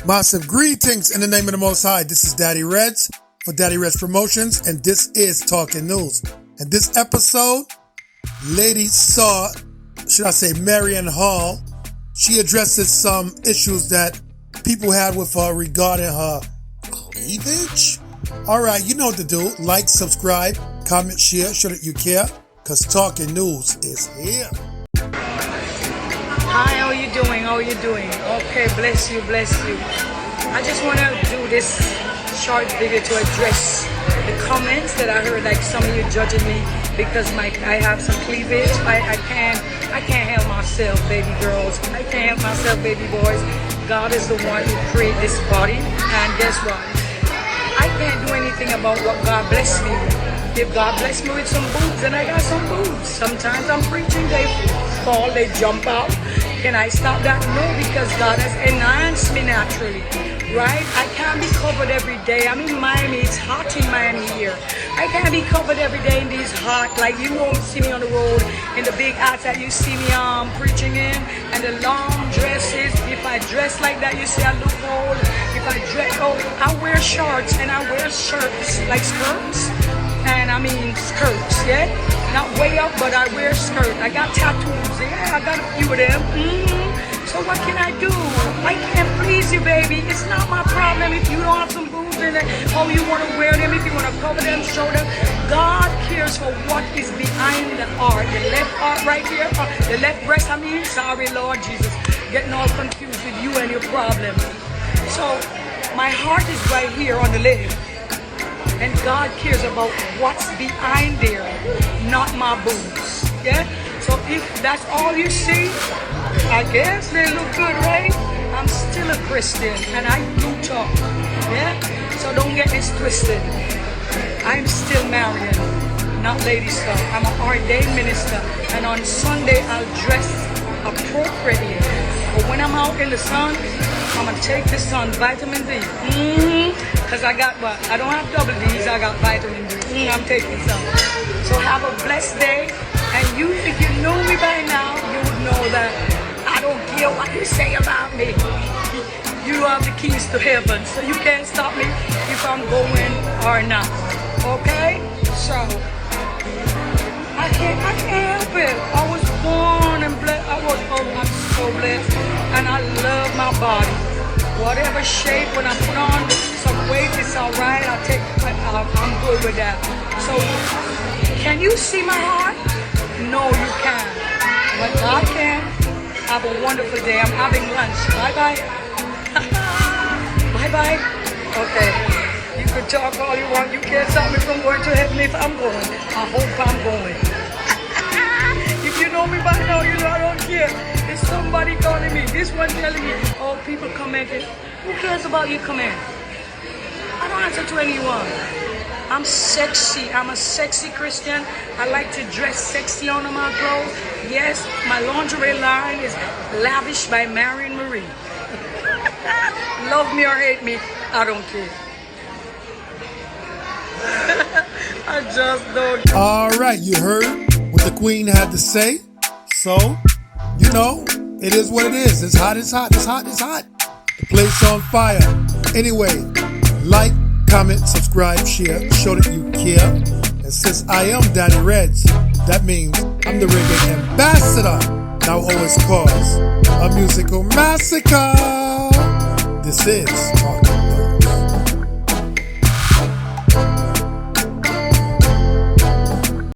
Massive greetings in the name of the Most High. This is Daddy Reddss for Daddy Reddss Promotions, and this is Talking News. In this episode, Lady saw, should I say, Marian Hall. She addresses some issues that people had with her regarding her cleavage. All right, you know what to do. Like, subscribe, comment, share, show that you care, because Talking News is here. Hi, how are you doing? How are you doing? Okay, bless you, bless you. I just want to do this short video to address the comments that I heard, like some of you judging me because I have some cleavage. I can't help myself, baby girls. I can't help myself, baby boys. God is the one who created this body, and guess what? I can't do anything about what God blessed me with. If God blessed me with some boobs, then I got some boobs. Sometimes I'm preaching, they fall, they jump out. Can I stop that? No, because God has enhanced me naturally, right? I can't be covered every day. I'm in Miami, it's hot in Miami here. I can't be covered every day in these hot, like you won't see me on the road in the big hats that you see me preaching in, and the long dresses. If I dress like that, you see I look old. If I dress, I wear shorts and I wear shirts, like skirts. And I mean skirts, yeah? Not way up, but I wear skirt. I got tattoos, yeah, I got a few of them. So what can I do? I can't please you, baby. It's not my problem if you don't have some boobs in it. Oh, you want to wear them, if you want to cover them, show them. God cares for what is behind the heart. The left heart right here, the left breast, sorry, Lord Jesus. Getting all confused with you and your problems. So my heart is right here on the left. And God cares about what's behind there, not my boobs, yeah? So if that's all you see, I guess they look good, right? I'm still a Christian, and I do talk, yeah? So don't get this twisted. I'm still married, not Lady Star. I'm an ordained minister, and on Sunday I'll dress appropriately. But when I'm out in the sun, I'm gonna take the sun, vitamin D. Because I got what? I don't have double D's, I got vitamin D. I'm taking some. So have a blessed day. And you, if you know me by now, you would know that I don't care what you say about me. You have the keys to heaven, so you can't stop me if I'm going or not. Okay? So I can't help it. I was born and blessed. I'm so blessed. And I love my body. Whatever shape, when I put on some weight, it's all right. I'm good with that. So, can you see my heart? No, you can't. But God can. Have a wonderful day. I'm having lunch. Bye-bye. Bye-bye. Okay. You can talk all you want. You can't stop me from going to heaven if I'm going. I hope I'm going. If you know me by now, you know I don't care. There's somebody calling me. This one telling me, oh, people commenting. Who cares about you comment? I don't answer to anyone. I'm sexy. I'm a sexy Christian. I like to dress sexy on my clothes. Yes, my lingerie line is lavished by Marian Marie. Love me or hate me, I don't care. I just don't. All right, you heard what the Queen had to say. So, you know, it is what it is. It's hot, it's hot, it's hot, it's hot. The place on fire. Anyway, like, comment, subscribe, share, show that you care. And since I am Daddy Reddss, that means I'm the reggae ambassador. Now always cause a musical massacre. This is Talk.